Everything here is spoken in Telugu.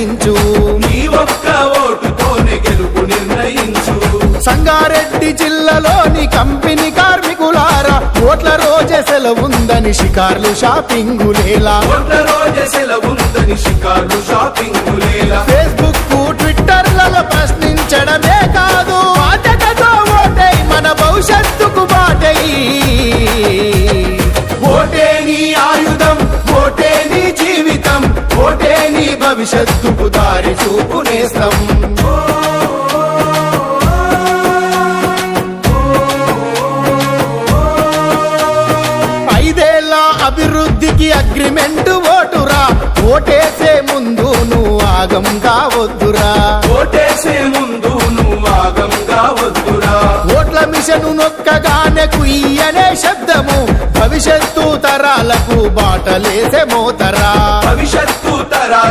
గ్రహించు నీ ఒక్క ఓటుతోనే గెలుపు నిర్ణయించు సంగారెడ్డి జిల్లాలోని కంపెనీ కార్మికులారా ఓట్ల రోజే సెలవుందని షికార్లు షాపింగులేలా ఓట్ల రోజే సెలవుందని షికార్లు షాపింగులేలా ఫేస్బుక్ ట్విట్టర్లలో ప్రశ్నించడమే కాదు బాధ్యతతో ఓటై మన భవిష్యత్తుకు బాటై ఓటే నీ ఆయుధం ఓటే నీ జీవితం ఓటే నీ భవిష్యత్తుకు దారి చూపునేస్తాం అభివృద్ధికి అగ్రిమెంట్ ఓటురా ఓటేసే ముందు నువ్వు ఆగం కావద్దురా ఓటేసే ముందు నువ్వు ఆగం కావద్దురా ఓట్ల మిషను నొక్కగానే కుయ్యనే శబ్దము భవిష్యత్తు తరాలకు బాటలేసే మోతరా భవిష్యత్తు తరాల